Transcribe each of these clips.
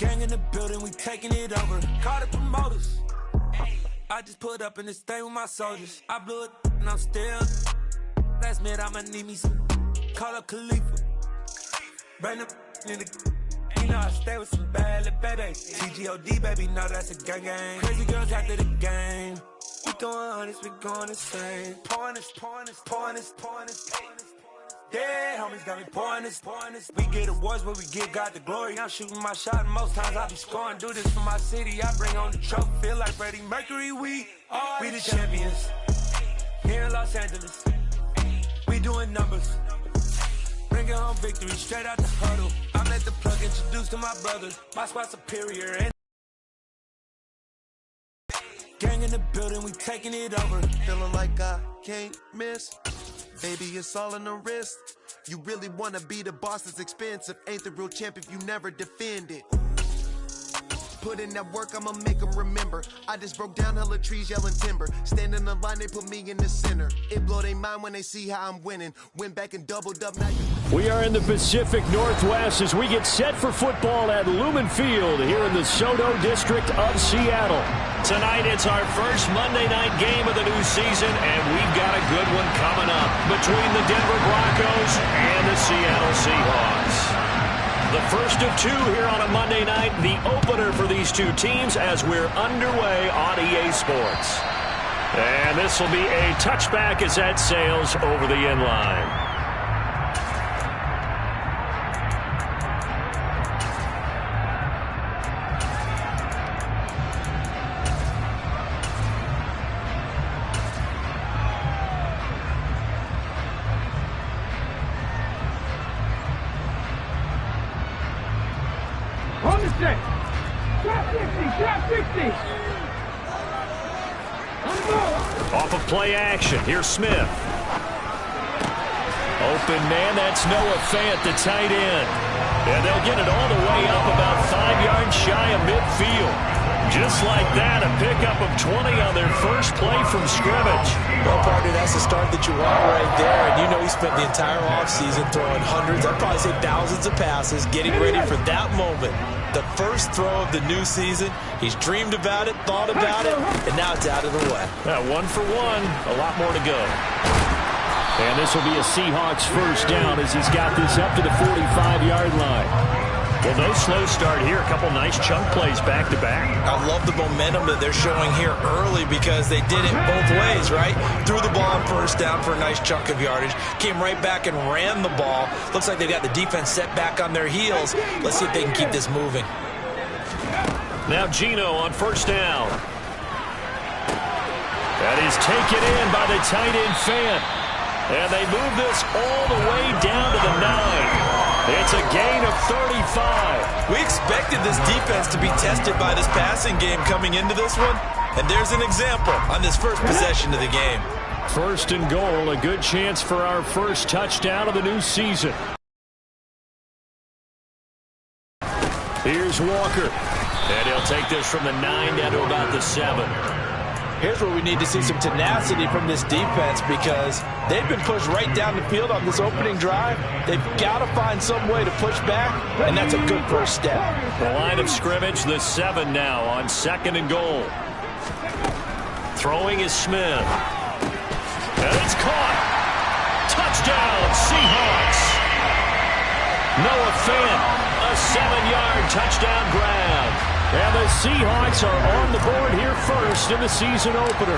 Gang in the building, we taking it over. Call the promoters. I just put up in this thing with my soldiers. I blew it and I'm still. Last minute I'ma need me some. Call up Khalifa. Bring them in the. You know I stay with some bad little baby. TGOD baby, know that's a gang gang. Crazy girls after the game. We going honest, we going insane. Pouring this. Yeah, homies got me pouring this. We get awards, but we give God the glory. I'm shooting my shot, and most times I be scoring. Do this for my city, I bring on the trophy. Feel like Freddie Mercury, we the champions. Here in Los Angeles, we doing numbers. Bringing home victory, straight out the huddle. I let the plug introduce to my brothers. My squad superior, and gang in the building, we taking it over. Feeling like I can't miss. Baby, it's all in the wrist. You really wanna be the boss, that's expensive. Ain't the real champ if you never defend it. Put in that work, I'ma make them remember. I just broke down hella trees, yelling timber. Stand in the line, they put me in the center. It blow their mind when they see how I'm winning. Went back and doubled up, now you... We are in the Pacific Northwest as we get set for football at Lumen Field here in the Soto District of Seattle. Tonight, it's our first Monday night game of the new season, and we've got a good one coming up between the Denver Broncos and the Seattle Seahawks. The first of two here on a Monday night, the opener for these two teams as we're underway on EA Sports. And this will be a touchback as that sails over the end line. Off of play action, here's Smith. Open man, that's Noah Fant, the tight end. And they'll get it all the way up about 5 yards shy of midfield. Just like that, a pickup of 20 on their first play from scrimmage. Well, partner, that's the start that you want right there. And you know he spent the entire offseason throwing hundreds, I'd probably say thousands of passes, getting ready for that moment. The first throw of the new season. He's dreamed about it, thought about it, and now it's out of the way. 1 for 1, a lot more to go. And this will be a Seahawks first down as he's got this up to the 45-yard line. Well, no slow start here. A couple nice chunk plays back-to-back. I love the momentum that they're showing here early because they did it both ways, right? Threw the ball on first down for a nice chunk of yardage. Came right back and ran the ball. Looks like they got the defense set back on their heels. Let's see if they can keep this moving. Now Gino on first down. That is taken in by the tight end Fant. And they move this all the way down to the 9. It's a gain of 35. We expected this defense to be tested by this passing game coming into this one. And there's an example on this first possession of the game. First and goal, a good chance for our first touchdown of the new season. Here's Walker. And he'll take this from the 9 down to about the 7. Here's where we need to see some tenacity from this defense because they've been pushed right down the field on this opening drive. They've got to find some way to push back, and that's a good first step. The line of scrimmage, the 7 now on second and goal. Throwing is Smith. And it's caught. Touchdown, Seahawks. Noah Fant, a 7-yard touchdown grab. And the Seahawks are on the board here first in the season opener.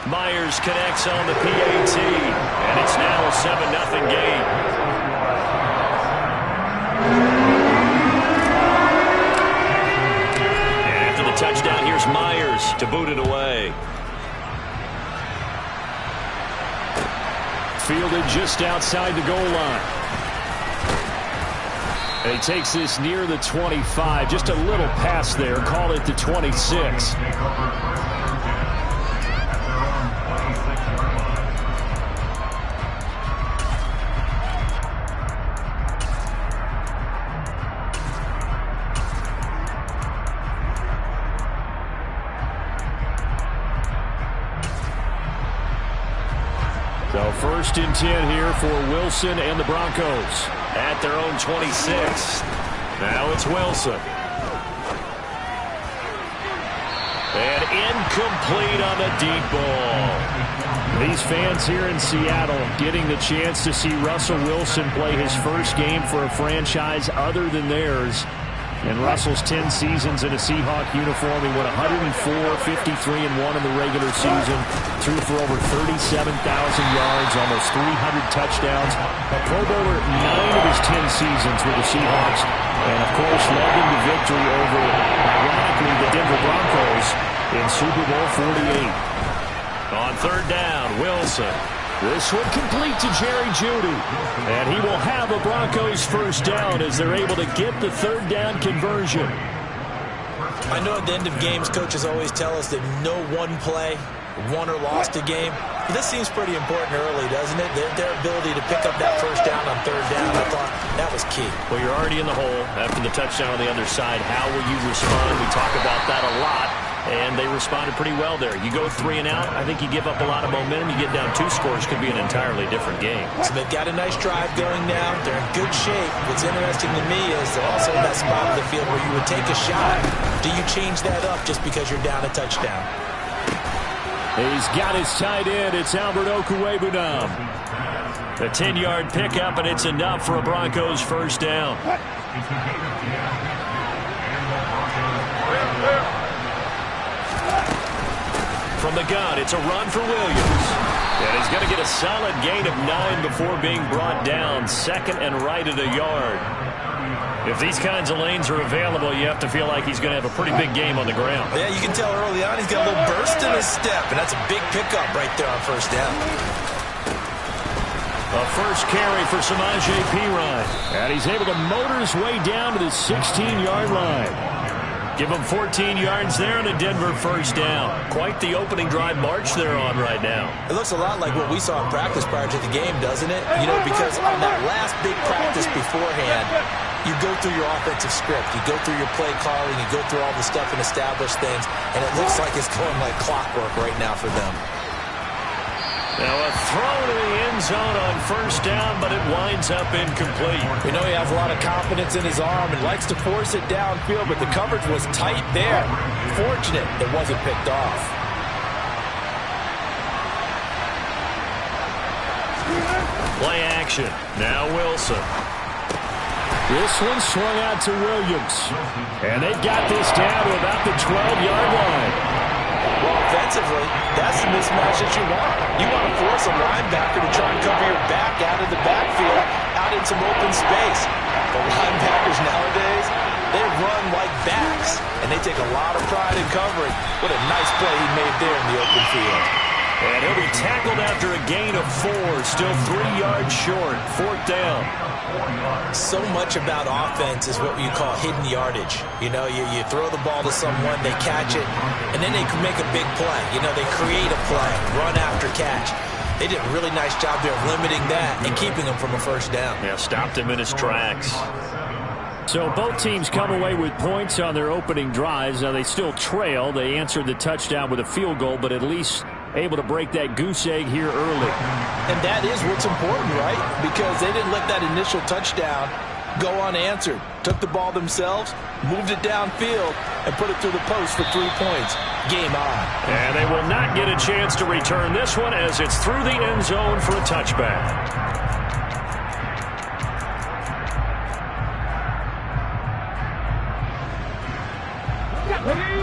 Myers connects on the PAT, and it's now a 7-0 game. And after the touchdown, here's Myers to boot it away. Fielded just outside the goal line. And he takes this near the 25, just a little past there, call it the 26. So 1st and 10 here for Wilson and the Broncos. At their own 26. Now it's Wilson. And incomplete on the deep ball. These fans here in Seattle getting the chance to see Russell Wilson play his first game for a franchise other than theirs. In Russell's 10 seasons in a Seahawk uniform, he won 104, 53-1 in the regular season, threw for over 37,000 yards, almost 300 touchdowns, a Pro Bowler 9 of his 10 seasons with the Seahawks, and of course led them to victory over, ironically, the Denver Broncos in Super Bowl 48. On 3rd down, Wilson. This one complete to Jerry Jeudy. And he will have a Broncos first down as they're able to get the 3rd down conversion. I know at the end of games, coaches always tell us that no one play won or lost a game. But this seems pretty important early, doesn't it? Their ability to pick up that first down on 3rd down, I thought that was key. Well, you're already in the hole after the touchdown on the other side. How will you respond? We talk about that a lot. And they responded pretty well there. You go 3 and out, I think you give up a lot of momentum. You get down 2 scores, could be an entirely different game. So they've got a nice drive going now. They're in good shape. What's interesting to me is they're also in that spot of the field where you would take a shot. Do you change that up just because you're down a touchdown? He's got his tight end. It's Albert Okwuegbunam. A 10-yard pickup, and it's enough for a Broncos first down. From the gun, it's a run for Williams. And he's going to get a solid gain of 9 before being brought down. 2nd and right at a yard. If these kinds of lanes are available, you have to feel like he's going to have a pretty big game on the ground. Yeah, you can tell early on he's got a little burst in his step, and that's a big pickup right there on first down. A first carry for Samaje Perine. And he's able to motor his way down to the 16-yard line. Give him 14 yards there on a Denver first down. Quite the opening drive march they're on right now. It looks a lot like what we saw in practice prior to the game, doesn't it? You know, because on that last big practice beforehand, you go through your offensive script. You go through your play calling. You go through all the stuff and establish things. And it looks like it's going like clockwork right now for them. Now a throw to the end zone on first down, but it winds up incomplete. We know he has a lot of confidence in his arm and likes to force it downfield, but the coverage was tight there. Fortunate it wasn't picked off. Play action. Now Wilson. This one swung out to Williams. And they've got this down to about the 12-yard line. Well, offensively, that's the mismatch that you want. You want to force a linebacker to try and cover your back out of the backfield, out in some open space. The linebackers nowadays, they run like backs, and they take a lot of pride in covering. What a nice play he made there in the open field. And he'll be tackled after a gain of 4, still 3 yards short, 4th down. So much about offense is what you call hidden yardage. You know, you throw the ball to someone, they catch it, and then they can make a big play. You know, they create a play, run after catch. They did a really nice job there of limiting that and keeping him from a first down. Yeah, stopped him in his tracks. So both teams come away with points on their opening drives. Now they still trail. They answered the touchdown with a field goal, but at least able to break that goose egg here early. And that is what's important, right? Because they didn't let that initial touchdown go unanswered. Took the ball themselves, moved it downfield, and put it through the post for 3 points. Game on. And they will not get a chance to return this one as it's through the end zone for a touchback.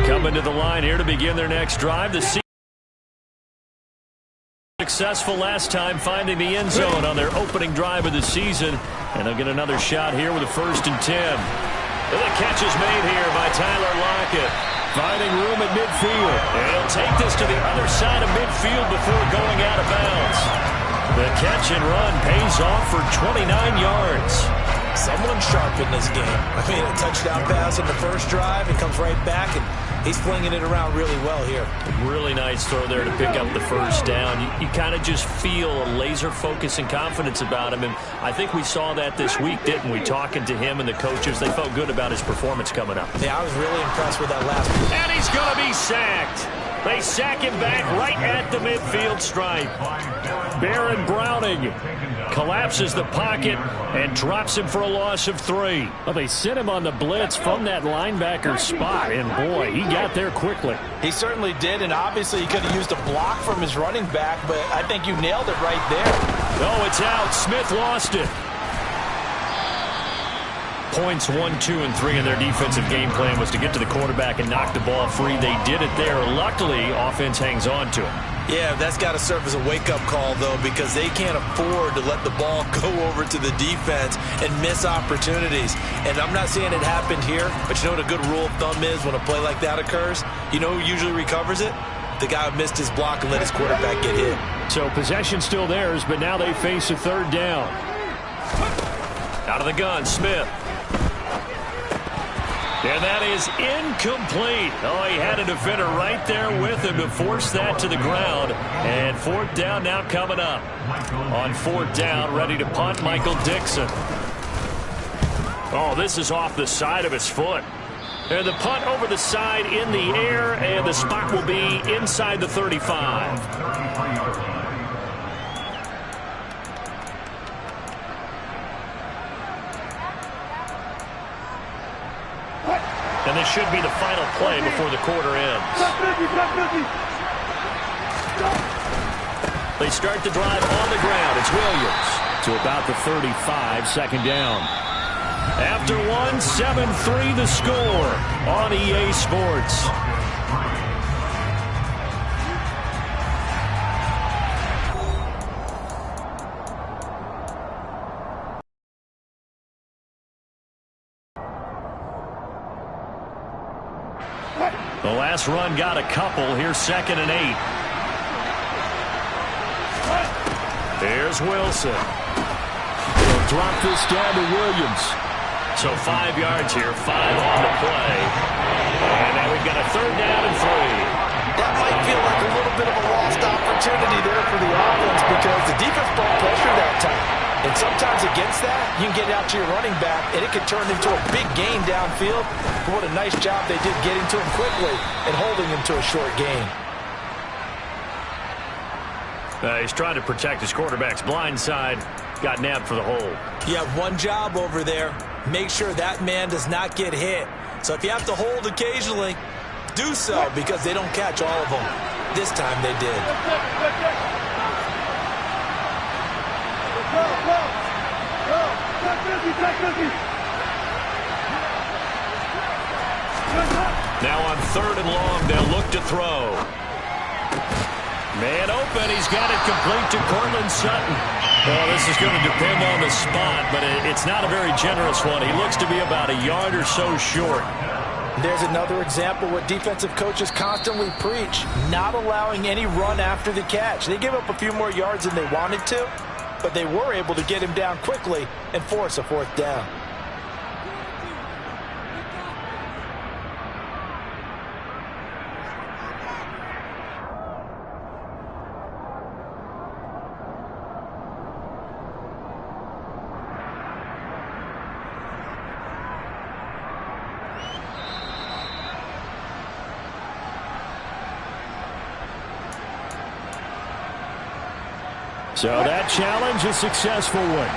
Coming to the line here to begin their next drive. The Seahawks successful last time finding the end zone on their opening drive of the season. And they'll get another shot here with a 1st and 10. And the catch is made here by Tyler Lockett. Finding room at midfield. And he'll take this to the other side of midfield before going out of bounds. The catch and run pays off for 29 yards. Someone sharp in this game. I mean, a touchdown pass in the first drive. It comes right back, and he's flinging it around really well here. Really nice throw there to pick up the first down. You kind of just feel a laser focus and confidence about him, and I think we saw that this week, didn't we? Talking to him and the coaches, they felt good about his performance coming up. Yeah, I was really impressed with that last one. And he's going to be sacked. They sack him back right at the midfield stripe. Baron Browning collapses the pocket and drops him for a loss of 3. Well, they sent him on the blitz from that linebacker spot, and boy, he got there quickly. He certainly did, and obviously he could have used a block from his running back, but I think you nailed it right there. Oh, it's out. Smith lost it. Points 1, 2, and 3 in their defensive game plan was to get to the quarterback and knock the ball free. They did it there. Luckily, offense hangs on to it. Yeah, that's got to serve as a wake-up call, though, because they can't afford to let the ball go over to the defense and miss opportunities. And I'm not saying it happened here, but you know what a good rule of thumb is when a play like that occurs? You know who usually recovers it? The guy who missed his block and let his quarterback get hit. So possession still theirs, but now they face a 3rd down. Out of the gun, Smith. And that is incomplete. Oh, he had a defender right there with him to force that to the ground. And 4th down now coming up. On 4th down, ready to punt, Michael Dixon. Oh, this is off the side of his foot. And the punt over the side in the air, and the spot will be inside the 35. And this should be the final play before the quarter ends. They start the drive on the ground. It's Williams to about the 35, 2nd down. After 1, 7-3 the score on EA Sports. The last run got a couple. Here's 2nd and 8. Here's Wilson. He'll drop this down to Williams. So 5 yards here, 5 on the play. And now we've got a 3rd down and 3. That might feel like a little bit of a lost opportunity there for the offense because the defense brought pressure that time. And sometimes against that, you can get it out to your running back, and it can turn into a big gain downfield. But what a nice job they did getting to him quickly and holding him to a short gain. He's trying to protect his quarterback's blind side. Got nabbed for the hold. You have one job over there. Make sure that man does not get hit. So if you have to hold occasionally, do so because they don't catch all of them. This time they did. Now on 3rd and long, they'll look to throw. Man open, he's got it complete to Cortland Sutton. Well, this is going to depend on the spot, but it's not a very generous one. He looks to be about a yard or so short. There's another example what defensive coaches constantly preach, not allowing any run after the catch. They give up a few more yards than they wanted to, but they were able to get him down quickly and force a 4th down. So that challenge, a successful one.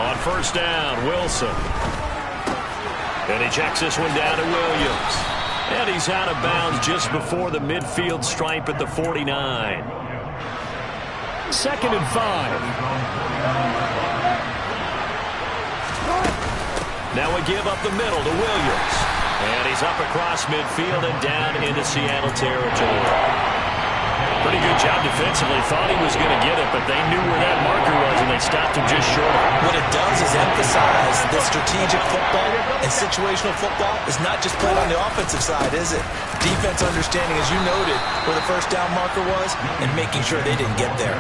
On 1st down, Wilson. And he checks this one down to Williams. And he's out of bounds just before the midfield stripe at the 49. 2nd and 5. Now we give up the middle to Williams. And he's up across midfield and down into Seattle territory. Pretty good job defensively. Thought he was going to get it, but they knew where that marker was, and they stopped him just short. What it does is emphasize that strategic football and situational football is not just played on the offensive side, is it? Defense understanding, as you noted, where the 1st down marker was and making sure they didn't get there.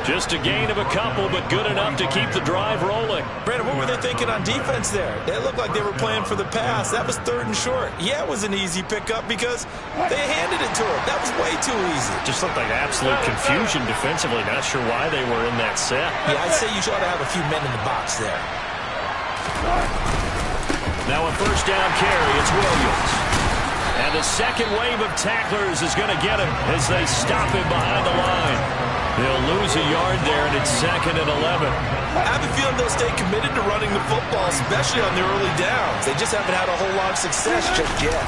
Just a gain of a couple, but good enough to keep the drive rolling. Brandon, what were they thinking on defense there? It looked like they were playing for the pass. That was 3rd and short. Yeah, it was an easy pickup because they handed it to him. That was way too easy. Just looked like absolute confusion defensively. Not sure why they were in that set. Yeah, I'd say you ought to have a few men in the box there. Now a first down carry. It's Williams. And the second wave of tacklers is going to get him as they stop him behind the line. They'll lose a yard there, and it's 2nd and 11. I have a feeling they'll stay committed to running the football, especially on the early downs. They just haven't had a whole lot of success just yet.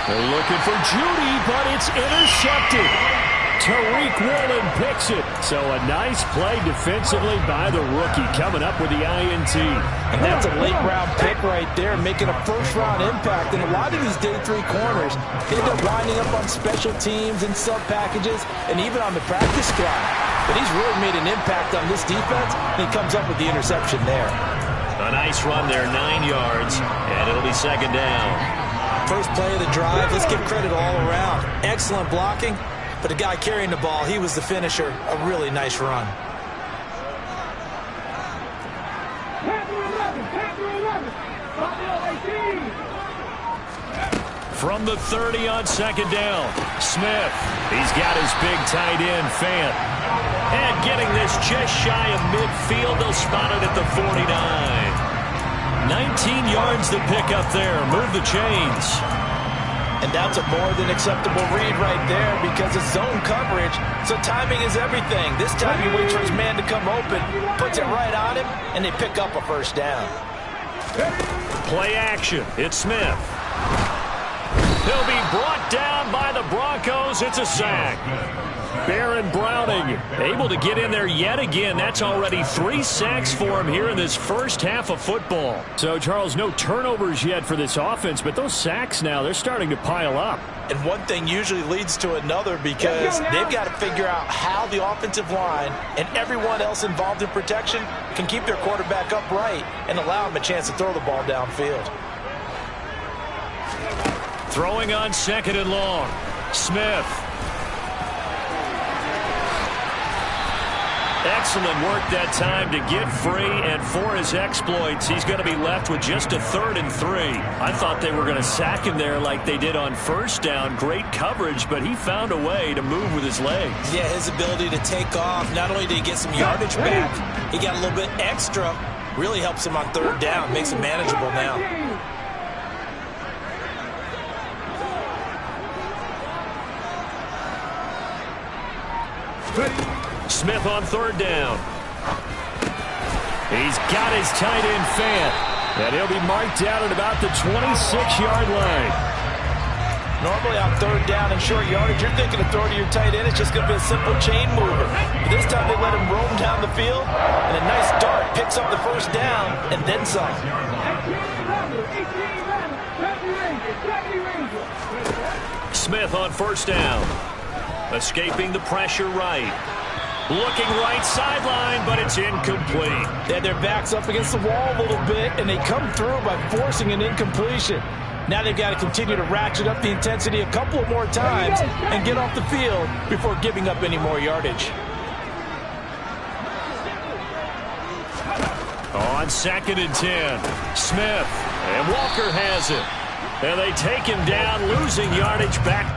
They're looking for Judy, but it's intercepted. Tariq Woolen picks it. So a nice play defensively by the rookie, coming up with the INT. And that's a late-round pick right there, making a first-round impact. And a lot of these day 3 corners end up winding up on special teams and sub-packages and even on the practice squad. But he's really made an impact on this defense, and he comes up with the interception there. A nice run there, 9 yards, and it'll be 2nd down. First play of the drive, let's give credit all around. Excellent blocking, but the guy carrying the ball, he was the finisher. A really nice run. From the 30 on 2nd down, Smith. He's got his big tight end, Fant. And getting this just shy of midfield, they'll spot it at the 49. 19 yards to pick up there. Move the chains. And that's a more than acceptable read right there because it's zone coverage, so timing is everything. This time he waits for his man to come open, puts it right on him, and they pick up a first down. Play action. It's Smith. He'll be brought down by the Broncos. It's a sack. Baron Browning able to get in there yet again. That's already 3 sacks for him here in this first half of football. So, Charles, no turnovers yet for this offense, but those sacks now, they're starting to pile up. And one thing usually leads to another because they've got to figure out how the offensive line and everyone else involved in protection can keep their quarterback upright and allow him a chance to throw the ball downfield. Throwing on 2nd and long. Smith. Excellent work that time to get free, and for his exploits, he's going to be left with just a 3rd and 3. I thought they were going to sack him there like they did on first down. Great coverage, but he found a way to move with his legs. Yeah, his ability to take off, not only did he get some yardage back, he got a little bit extra. Really helps him on 3rd down, makes it manageable now. Smith on 3rd down. He's got his tight end, Fant, and he'll be marked down at about the 26-yard line. Normally on 3rd down and short yardage, you're thinking of throwing to your tight end. It's just going to be a simple chain mover. But this time they let him roam down the field, and a nice dart picks up the first down and then some. Smith on 1st down. Escaping the pressure right. Looking right sideline, but it's incomplete. They had their backs up against the wall a little bit, and they come through by forcing an incompletion. Now they've got to continue to ratchet up the intensity a couple of more times and get off the field before giving up any more yardage. On 2nd and 10, Smith, and Walker has it. And they take him down, losing yardage back.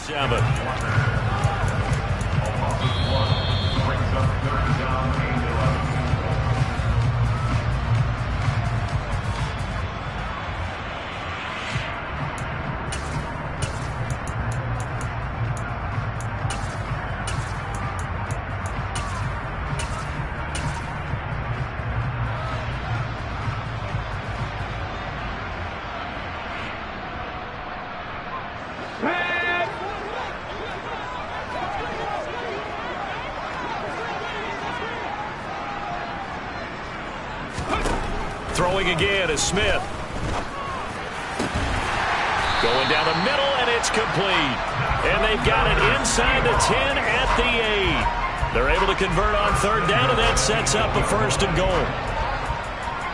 Seven. Throwing again is Smith. Going down the middle, and it's complete. And they've got it inside the 10 at the 8. They're able to convert on third down, and that sets up a first and goal.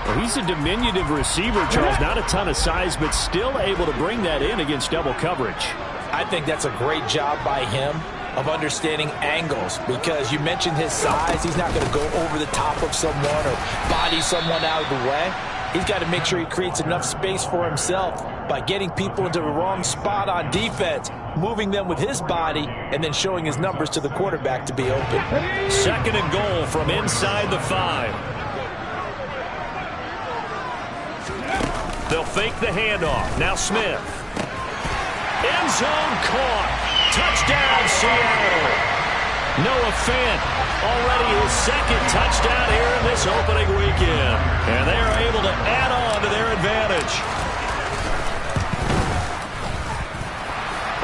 Well, he's a diminutive receiver, Charles. Not a ton of size, but still able to bring that in against double coverage. I think that's a great job by him of understanding angles, because you mentioned his size. He's not going to go over the top of someone or body someone out of the way. He's got to make sure he creates enough space for himself by getting people into the wrong spot on defense, moving them with his body, and then showing his numbers to the quarterback to be open. Second and goal from inside the 5. They'll fake the handoff. Now Smith. End zone caught. Touchdown, Seattle. Noah Fant, already his second touchdown here in this opening weekend. And they are able to add on to their advantage.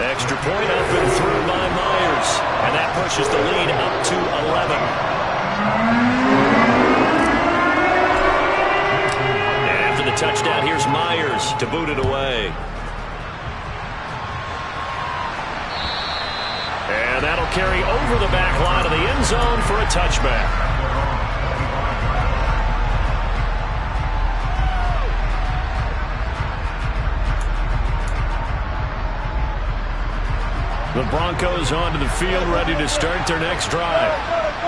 Extra point up and through by Myers. And that pushes the lead up to 11. And after the touchdown, here's Myers to boot it away. And that'll carry over the back line of the end zone for a touchback. The Broncos onto the field, ready to start their next drive.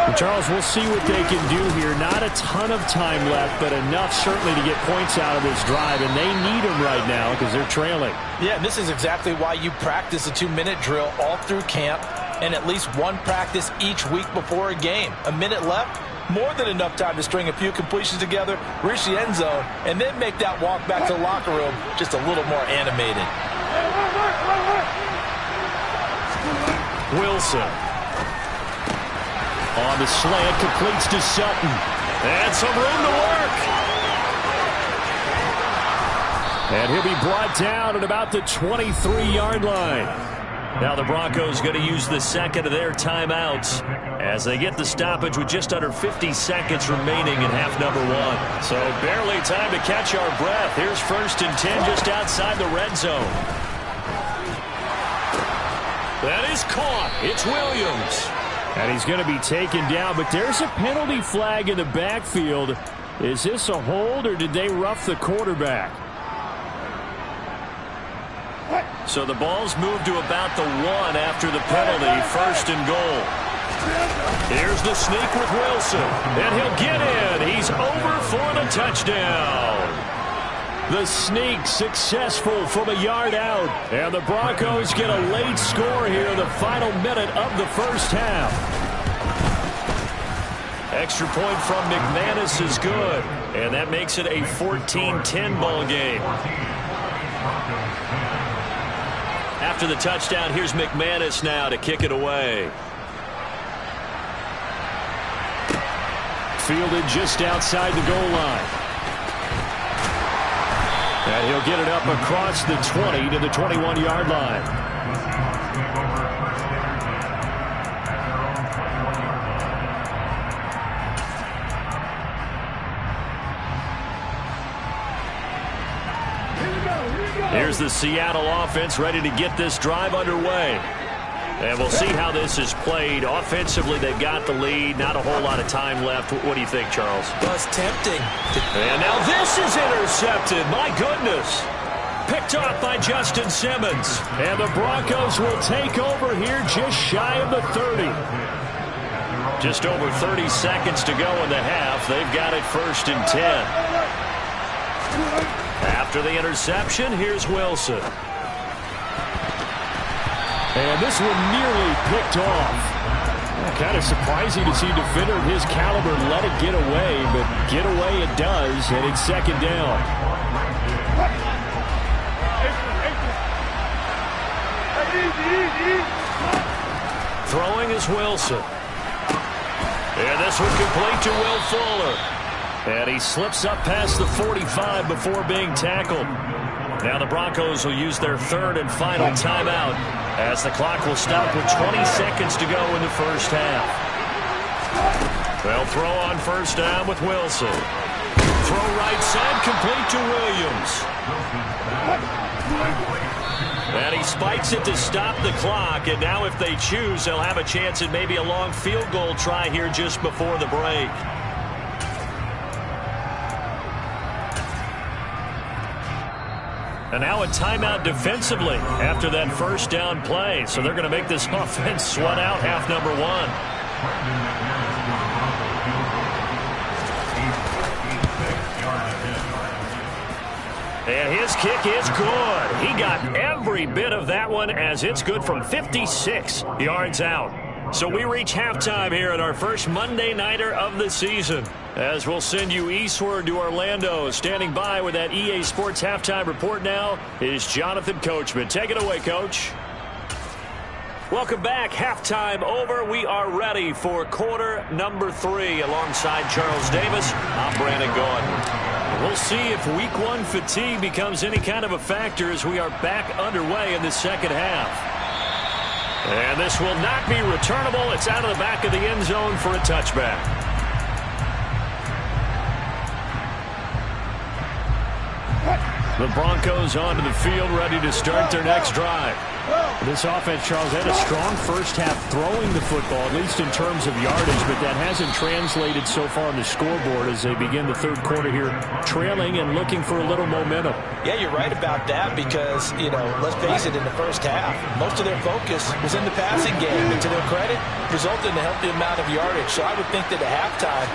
And Charles, we'll see what they can do here. Not a ton of time left, but enough certainly to get points out of this drive, and they need them right now because they're trailing. Yeah, this is exactly why you practice a 2-minute drill all through camp and at least one practice each week before a game. A minute left, more than enough time to string a few completions together, reach the end zone, and then make that walk back to the locker room just a little more animated. Wilson. On the slant, completes to Sutton. And some room to work. And he'll be brought down at about the 23-yard line. Now the Broncos going to use the second of their timeouts as they get the stoppage with just under 50 seconds remaining in half number 1. So barely time to catch our breath. Here's 1st and 10 just outside the red zone. That is caught. It's Williams. And he's going to be taken down, but there's a penalty flag in the backfield. Is this a hold, or did they rough the quarterback? So the ball's moved to about the 1 after the penalty. 1st and goal. Here's the sneak with Wilson. And he'll get in. He's over for the touchdown. The sneak successful from a yard out. And the Broncos get a late score here in the final minute of the first half. Extra point from McManus is good. And that makes it a 14-10 ball game. After the touchdown, here's McManus now to kick it away. Fielded just outside the goal line. And he'll get it up across the 20 to the 21-yard line. Here's the Seattle offense ready to get this drive underway. And we'll see how this is played. Offensively, they've got the lead. Not a whole lot of time left. What do you think, Charles? Well, it's tempting. And now this is intercepted. My goodness. Picked off by Justin Simmons. And the Broncos will take over here just shy of the 30. Just over 30 seconds to go in the half. They've got it 1st and 10. After the interception, here's Wilson. And this one nearly picked off. Kind of surprising to see a defender of his caliber let it get away, but get away it does, and it's 2nd down. Throwing is Wilson. And this one complete to Will Fuller. And he slips up past the 45 before being tackled. Now the Broncos will use their 3rd and final timeout as the clock will stop with 20 seconds to go in the first half. They'll throw on 1st down with Wilson. Throw right side spikes it to stop the clock, and now if they choose, they'll have a chance at maybe a long field goal try here just before the break. And now a timeout defensively after that first down play. So they're going to make this offense sweat out half number one. And his kick is good. He got every bit of that one as it's good from 56 yards out. So we reach halftime here at our first Monday Nighter of the season, as we'll send you eastward to Orlando. Standing by with that EA Sports halftime report now is Jonathan Coachman. Take it away, Coach. Welcome back. Halftime over. We are ready for quarter number 3. Alongside Charles Davis, I'm Brandon Gaudin. We'll see if week 1 fatigue becomes any kind of a factor as we are back underway in the second half. And this will not be returnable. It's out of the back of the end zone for a touchback. The Broncos onto the field, ready to start their next drive. This offense, Charles, had a strong first half throwing the football, at least in terms of yardage, but that hasn't translated so far on the scoreboard as they begin the third quarter here, trailing and looking for a little momentum. Yeah, you're right about that because, let's face it, in the first half, most of their focus was in the passing game, and to their credit, resulted in a healthy amount of yardage. So I would think that at halftime,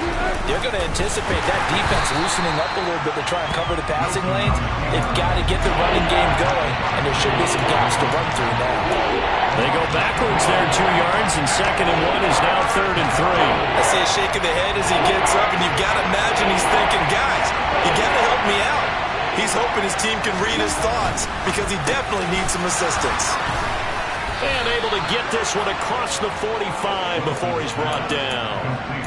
they're going to anticipate that defense loosening up a little bit to try and cover the passing lanes. They've got to get the running game going, and there should be some gaps to run through now. They go backwards there 2 yards, and 2nd and 1 is now 3rd and 3. I see a shake of the head as he gets up, and you've got to imagine he's thinking, guys, you got to help me out. He's hoping his team can read his thoughts because he definitely needs some assistance. And able to get this one across the 45 before he's brought down.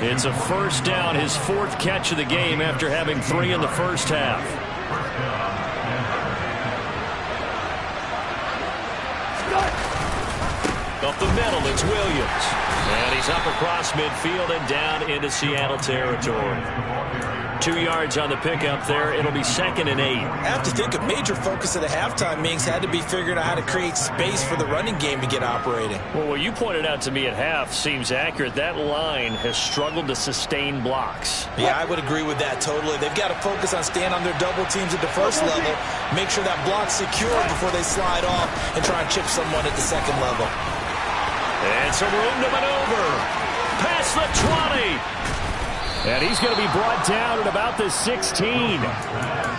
It's a first down, his 4th catch of the game after having 3 in the first half. Up the middle, it's Williams. And he's up across midfield and down into Seattle territory. 2 yards on the pickup there. It'll be 2nd and 8. I have to think a major focus of the halftime meetings had to be figuring out how to create space for the running game to get operating. Well, what you pointed out to me at half seems accurate. That line has struggled to sustain blocks. Yeah, I would agree with that totally. They've got to focus on staying on their double teams at the first level, make sure that block's secure before they slide off and try and chip someone at the second level. And some room to maneuver. Past the 20. And he's going to be brought down at about the 16.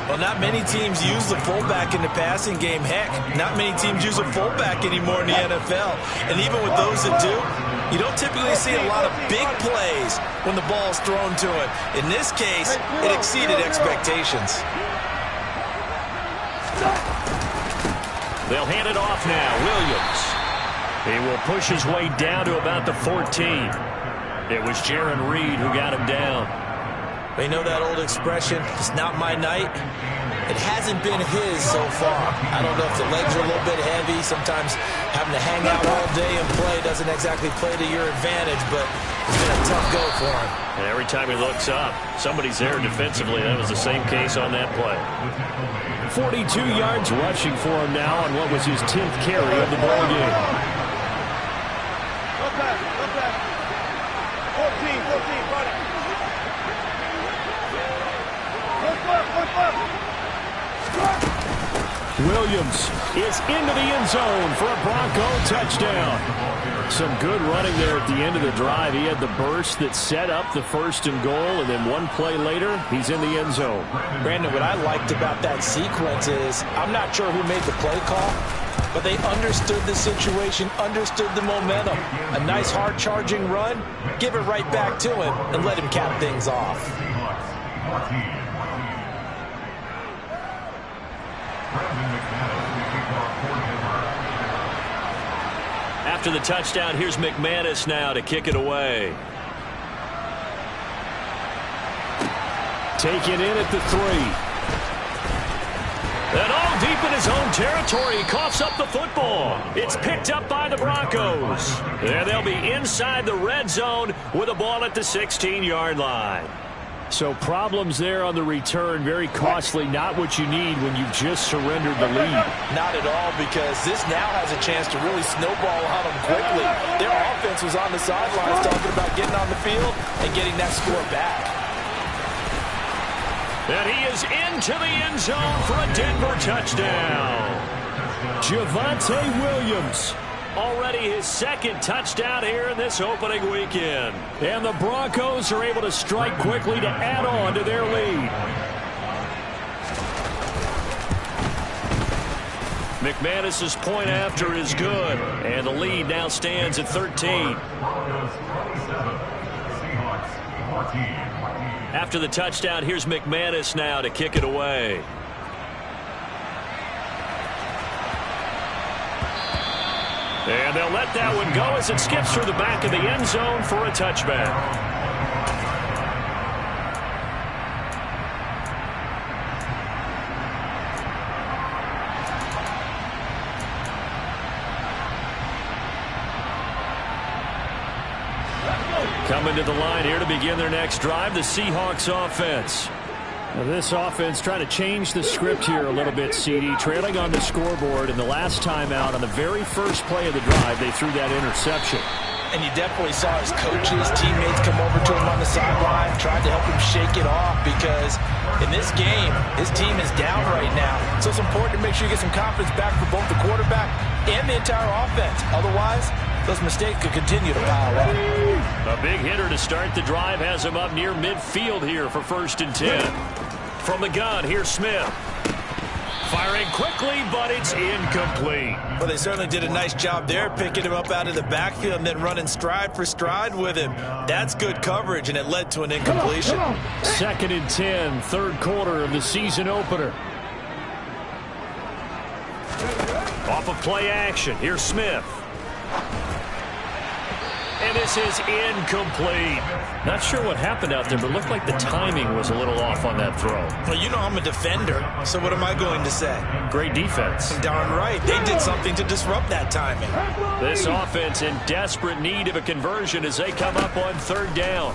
Well, not many teams use the fullback in the passing game. Heck, not many teams use a fullback anymore in the NFL. And even with those that do, you don't typically see a lot of big plays when the ball's thrown to him. In this case, it exceeded expectations. They'll hand it off now. Williams. He will push his way down to about the 14. It was Jaron Reed who got him down. They know that old expression, it's not my night. It hasn't been his so far. I don't know if the legs are a little bit heavy. Sometimes having to hang out all day and play doesn't exactly play to your advantage, but it's been a tough go for him. And every time he looks up, somebody's there defensively. That was the same case on that play. 42 yards rushing for him now on what was his 10th carry of the ball game. 14, buddy. Williams is into the end zone for a Bronco touchdown. Some good running there at the end of the drive. He had the burst that set up the 1st and goal, and then one play later, he's in the end zone. Brandon, what I liked about that sequence is I'm not sure who made the play call, but they understood the situation, understood the momentum. A nice hard-charging run, give it right back to him, and let him cap things off. After the touchdown, here's McManus now to kick it away. Taken in at the 3. And all deep in his own territory, he coughs up the football. It's picked up by the Broncos. And they'll be inside the red zone with a ball at the 16-yard line. So problems there on the return, very costly, not what you need when you've just surrendered the lead. Not at all, because this now has a chance to really snowball on them quickly. Their offense was on the sidelines talking about getting on the field and getting that score back. And he is into the end zone for a Denver touchdown. Javonte Williams. Already his second touchdown here in this opening weekend. And the Broncos are able to strike quickly to add on to their lead. McManus's point after is good. And the lead now stands at 13. After the touchdown, here's McManus now to kick it away. And they'll let that one go as it skips through the back of the end zone for a touchback. Coming to the line here to begin their next drive, the Seahawks offense. Now this offense trying to change the script here a little bit, CD. Trailing on the scoreboard, and the last time out on the very first play of the drive, they threw that interception. And you definitely saw his coaches, teammates come over to him on the sideline, tried to help him shake it off, because in this game, his team is down right now. So it's important to make sure you get some confidence back for both the quarterback and the entire offense. Otherwise, those mistakes could continue to pile up. A big hitter to start the drive has him up near midfield here for 1st and 10. From the gun, here's Smith. Firing quickly, but it's incomplete. Well, they certainly did a nice job there, picking him up out of the backfield and then running stride for stride with him. That's good coverage, and it led to an incompletion. 2nd and 10, third quarter of the season opener. Off of play action, here's Smith. And this is incomplete. Not sure what happened out there, but it looked like the timing was a little off on that throw. Well, you know I'm a defender, so what am I going to say? Great defense. Darn right. They did something to disrupt that timing. This offense in desperate need of a conversion as they come up on 3rd down.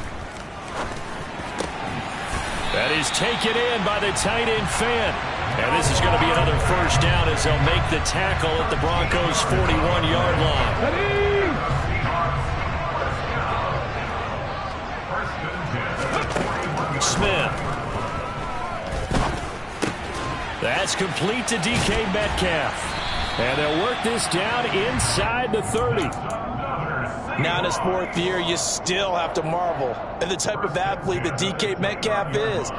That is taken in by the tight end Fant. And this is going to be another 1st down as they'll make the tackle at the Broncos' 41-yard line. Smith. That's complete to DK Metcalf. And they'll work this down inside the 30. Now in his 4th year, you still have to marvel at the type of athlete that DK Metcalf is.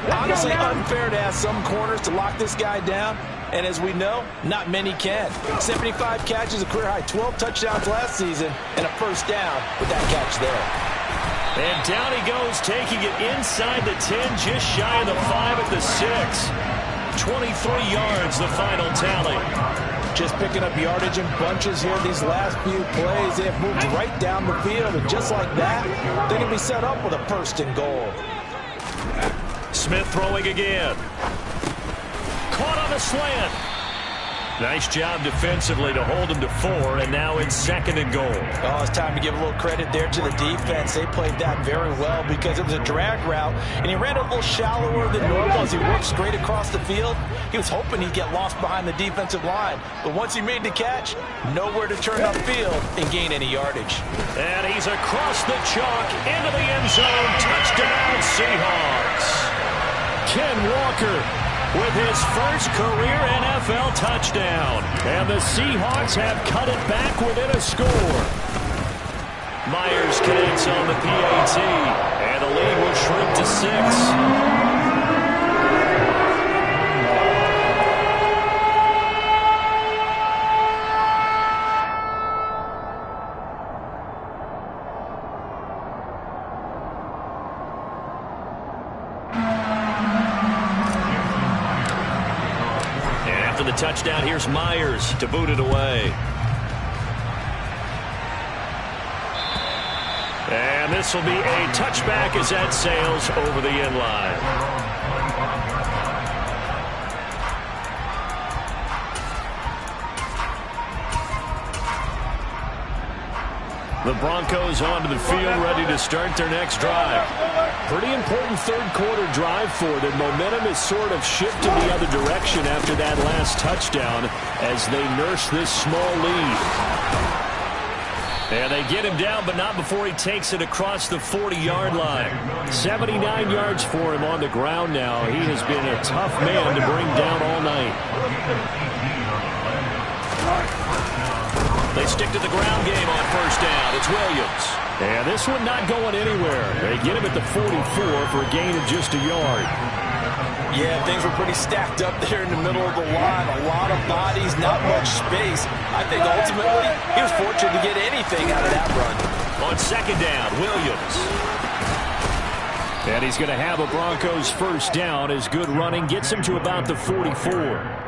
Honestly, unfair to ask some corners to lock this guy down. And as we know, not many can. 75 catches, a career high, 12 touchdowns last season, and a 1st down with that catch there. And down he goes, taking it inside the 10, just shy of the 5 at the 6. 23 yards, the final tally. Just picking up yardage in bunches here these last few plays. They have moved right down the field, and just like that, they can be set up with a 1st and goal. Smith throwing again. Caught on the slant. Nice job defensively to hold him to 4, and now it's 2nd and goal. Oh, it's time to give a little credit there to the defense. They played that very well because it was a drag route, and he ran a little shallower than normal as he worked straight across the field. He was hoping he'd get lost behind the defensive line, but once he made the catch, nowhere to turn upfield and gain any yardage. And he's across the chalk into the end zone. Touchdown, Seahawks. Ken Walker with his first career NFL touchdown. And the Seahawks have cut it back within a score. Myers connects on the PAT. And the lead will shrink to 6. The touchdown, here's Myers to boot it away. And this will be a touchback as that sails over the end line. The The Broncos onto the field, ready to start their next drive. Pretty important third quarter drive for them. Momentum has sort of shifted the other direction after that last touchdown as they nurse this small lead. And they get him down, but not before he takes it across the 40-yard line. 79 yards for him on the ground now. He has been a tough man to bring down all night. They stick to the ground game on first down. It's Williams. And this one not going anywhere. They get him at the 44 for a gain of just a yard. Yeah, things were pretty stacked up there in the middle of the line. A lot of bodies, not much space. I think ultimately he was fortunate to get anything out of that run. On second down, Williams. And he's going to have a Broncos first down as good running gets him to about the 44.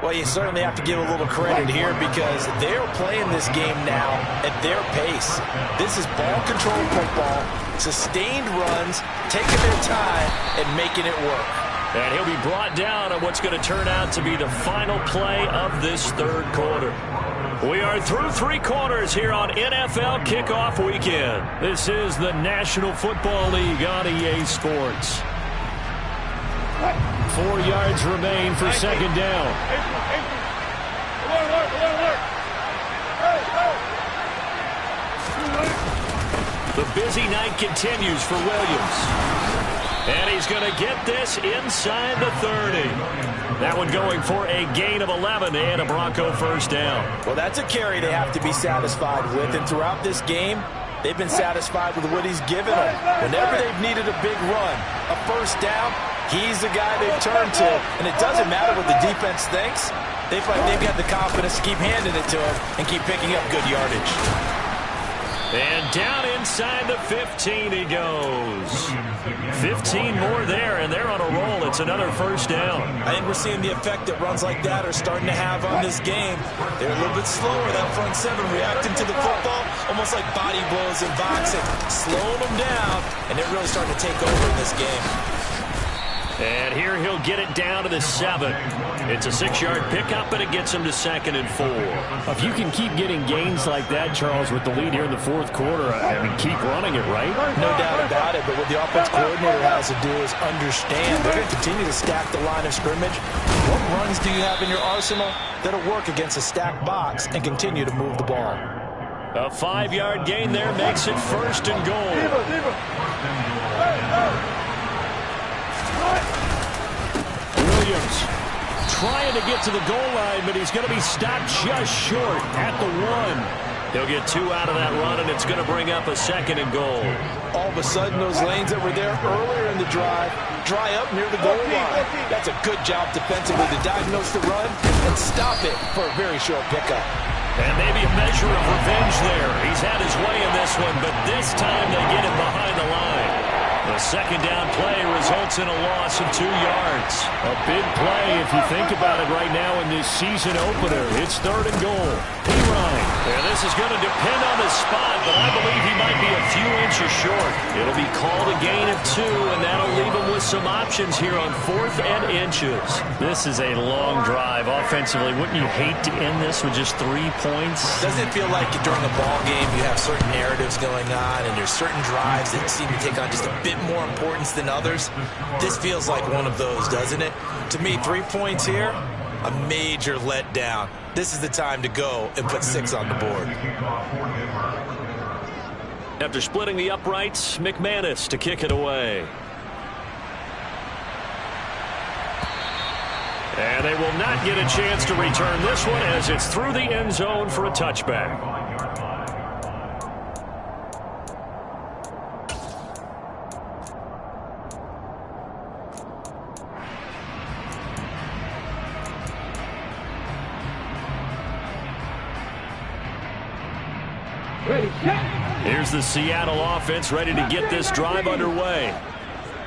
Well, you certainly have to give a little credit here because they're playing this game now at their pace. This is ball control football, sustained runs, taking their time and making it work. And he'll be brought down on what's going to turn out to be the final play of this third quarter. We are through three quarters here on NFL Kickoff Weekend. This is the National Football League on EA Sports. 4 yards remain for second down. The busy night continues for Williams. And he's going to get this inside the 30. That one going for a gain of 11 and a Bronco first down. Well, that's a carry they have to be satisfied with. And throughout this game, they've been satisfied with what he's given them. Whenever they've needed a big run, a first down, he's the guy they've turned to. And it doesn't matter what the defense thinks. They've got the confidence to keep handing it to him and keep picking up good yardage. And down inside the 15 he goes. 15 more there, and they're on a roll. It's another first down. I think we're seeing the effect that runs like that are starting to have on this game. They're a little bit slower, that front seven, reacting to the football, almost like body blows in boxing, slowing them down, and they're really starting to take over in this game. And here he'll get it down to the 7. It's a 6-yard pickup, and it gets him to 2nd and 4. If you can keep getting gains like that, Charles, with the lead here in the fourth quarter, I mean, keep running it, right? No doubt about it, but what the offense coordinator has to do is understand they're going to continue to stack the line of scrimmage. What runs do you have in your arsenal that'll work against a stacked box and continue to move the ball? A 5-yard gain there makes it first and goal. Williams trying to get to the goal line, but he's going to be stopped just short at the 1. He'll get 2 out of that run, and it's going to bring up a 2nd and goal. All of a sudden, those lanes that were there earlier in the drive dry up near the goal line. That's a good job defensively to diagnose the run and stop it for a very short pickup. And maybe a measure of revenge there. He's had his way in this one, but this time they get him behind the line. The second down play results in a loss of 2 yards. A big play if you think about it right now in this season opener. It's 3rd and goal. P-Ryan. And this is going to depend on the spot, but I believe he might be a few inches short. It'll be called a gain of 2, and that'll leave him with some options here on 4th and inches. This is a long drive offensively. Wouldn't you hate to end this with just 3 points? Doesn't it feel like during a ball game you have certain narratives going on and there's certain drives that seem to take on just a bit more importance than others? This feels like one of those, doesn't it? To me, 3 points here, a major letdown. This is the time to go and put 6 on the board. After splitting the uprights, McManus to kick it away. And they will not get a chance to return this one as it's through the end zone for a touchback. Here's the Seattle offense ready to get this drive underway.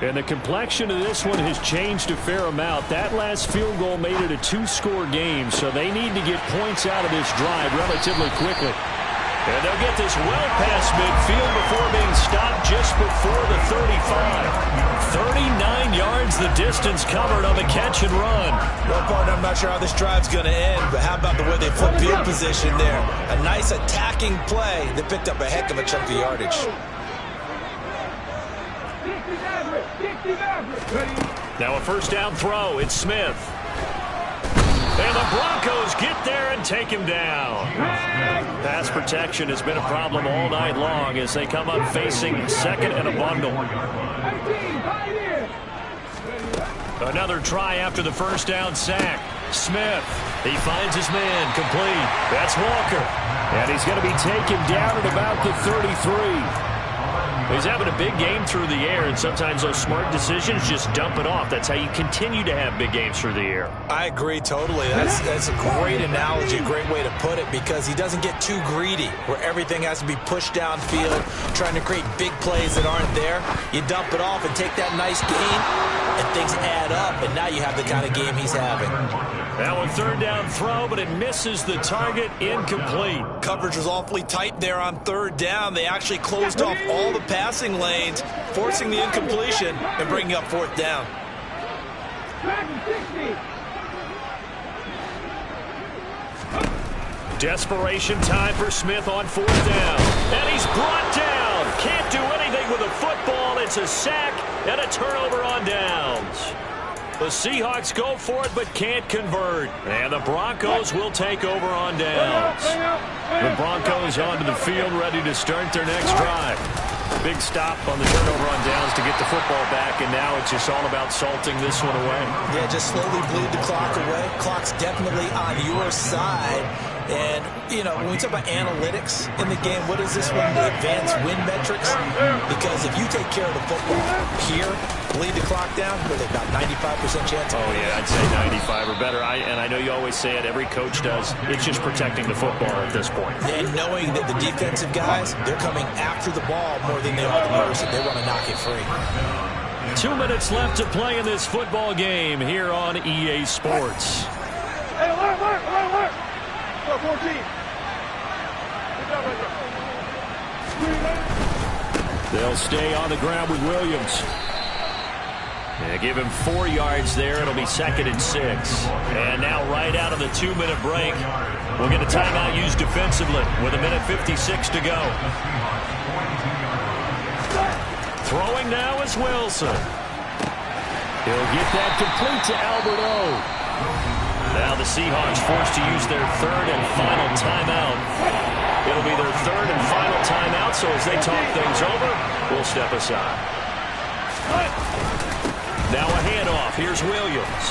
And the complexion of this one has changed a fair amount. That last field goal made it a 2-score game, so they need to get points out of this drive relatively quickly. And they'll get this well past midfield before being stopped just before the 35. 39 yards the distance covered on the catch and run. Well, partner, I'm not sure how this drive's going to end, but how about the way they flip field position there? A nice attacking play. They picked up a heck of a chunk of yardage. Now a first down throw. It's Smith. And the Broncos get there and take him down. Pass protection has been a problem all night long as they come up facing second and a bundle. Another try after the first down sack. Smith, he finds his man, complete. That's Walker. And he's going to be taken down at about the 33. He's having a big game through the air, and sometimes those smart decisions just dump it off. That's how you continue to have big games through the air. I agree totally. That's a great analogy, a great way to put it, because he doesn't get too greedy where everything has to be pushed downfield, trying to create big plays that aren't there. You dump it off and take that nice gain, and things add up, and now you have the kind of game he's having. Now a third down throw, but it misses the target, incomplete. Coverage was awfully tight there on third down. They actually closed off all the passing lanes, forcing the incompletion and bringing up fourth down. Desperation time for Smith on fourth down. And he's brought down. Can't do anything with a football. It's a sack and a turnover on downs. The Seahawks go for it but can't convert. And the Broncos will take over on downs. The Broncos onto the field ready to start their next drive. Big stop on the turnover on downs to get the football back, and now it's just all about salting this one away. Yeah, just slowly bleed the clock away. Clock's definitely on your side. And, you know, when we talk about analytics in the game, what is this one? The advanced win metrics? Because if you take care of the football here, bleed the clock down, with about 95% chance. Oh, yeah, I'd say 95 or better. And I know you always say it, every coach does. It's just protecting the football at this point. And knowing that the defensive guys, they're coming after the ball more than they are the person. They want to knock it free. 2 minutes left to play in this football game here on EA Sports. Hey, alert. 14. Good job right there. They'll stay on the ground with Williams. Yeah, give him 4 yards there. It'll be 2nd and 6. And now right out of the 2-minute break, we'll get a timeout used defensively with 1:56 to go. Throwing now is Wilson. He'll get that complete to Alberto. Now the Seahawks forced to use their third and final timeout. It'll be their third and final timeout, so as they talk things over, we'll step aside. Now a handoff. Here's Williams.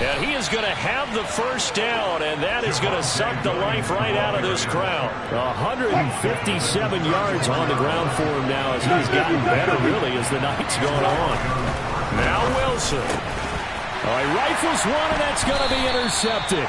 And he is going to have the first down, and that is going to suck the life right out of this crowd. 157 yards on the ground for him now as he's gotten better, really, as the night's going on. Now Wilson. He rifles one, and that's going to be intercepted.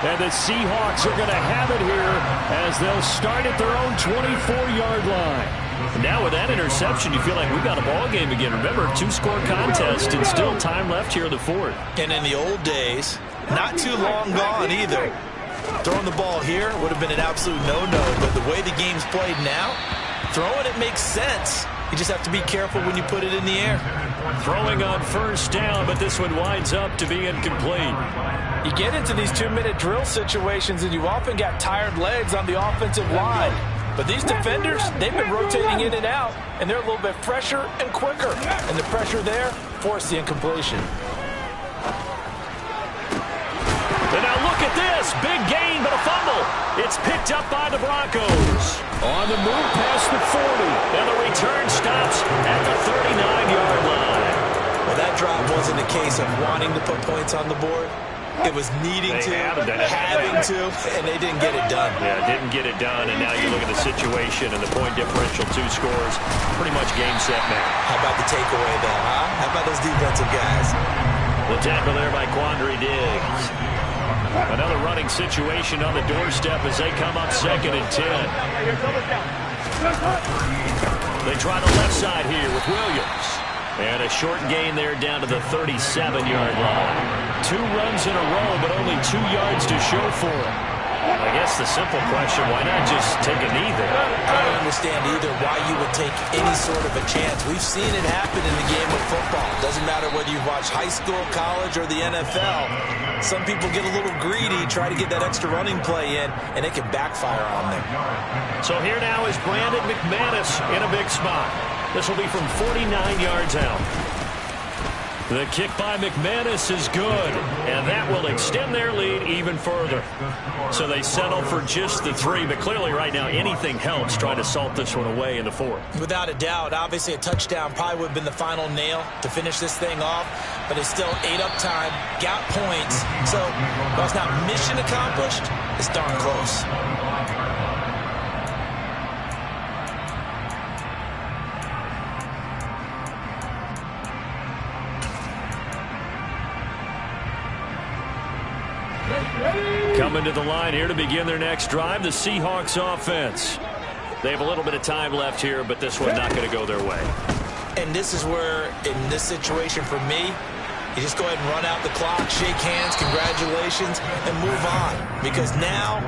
And the Seahawks are going to have it here as they'll start at their own 24-yard line. And now with that interception, you feel like we've got a ball game again. Remember, 2-score contest and still time left here in the fourth. And in the old days, not too long gone either. Throwing the ball here would have been an absolute no-no, but the way the game's played now, throwing it makes sense. You just have to be careful when you put it in the air. Throwing on first down, but this one winds up to be incomplete. You get into these 2-minute drill situations, and you often got tired legs on the offensive line. But these defenders, they've been rotating in and out, and they're a little bit fresher and quicker. And the pressure there forced the incompletion. And now look at this. Big gain, but a fumble. It's picked up by the Broncos. On the move past the 40. And the return stops at the 39-yard line. Well, that drive wasn't a case of wanting to put points on the board. It was needing to, having to, and they didn't get it done. Yeah, didn't get it done, and now you look at the situation and the point differential, 2 scores, pretty much game, set, match. How about the takeaway, though, huh? How about those defensive guys? The tackle there by Quandre Diggs. Another running situation on the doorstep as they come up 2nd and 10. They try the left side here with Williams. And a short gain there down to the 37-yard line. 2 runs in a row, but only 2 yards to show for him. I guess the simple question, why not just take a knee there? I don't understand either why you would take any sort of a chance. We've seen it happen in the game of football. Doesn't matter whether you watch high school, college, or the NFL. Some people get a little greedy, try to get that extra running play in, and it can backfire on them. So here now is Brandon McManus in a big spot. This will be from 49 yards out. The kick by McManus is good, and that will extend their lead even further. So they settle for just the 3, but clearly right now anything helps trying to salt this one away in the 4th. Without a doubt, obviously a touchdown probably would have been the final nail to finish this thing off, but it's still 8 up time, got points. So while it's not mission accomplished, it's darn close. Coming to the line here to begin their next drive, the Seahawks offense. They have a little bit of time left here, but this one not going to go their way. And this is where, in this situation for me, you just go ahead and run out the clock, shake hands, congratulations, and move on. Because now,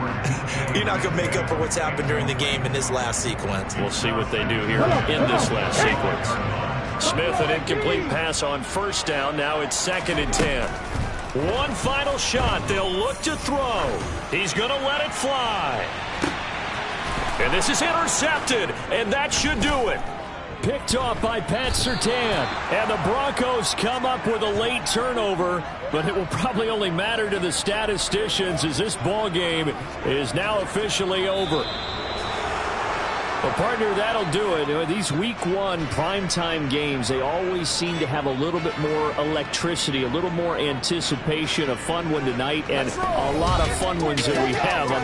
you're not going to make up for what's happened during the game in this last sequence. We'll see what they do here in this last sequence. Smith, an incomplete pass on first down. Now it's 2nd and 10. One final shot. They'll look to throw. He's going to let it fly. And this is intercepted, and that should do it. Picked off by Pat Surtain. And the Broncos come up with a late turnover, but it will probably only matter to the statisticians as this ball game is now officially over. Well, partner, that'll do it. These Week 1 primetime games, they always seem to have a little bit more electricity, a little more anticipation. A fun one tonight, and a lot of fun ones that we have on the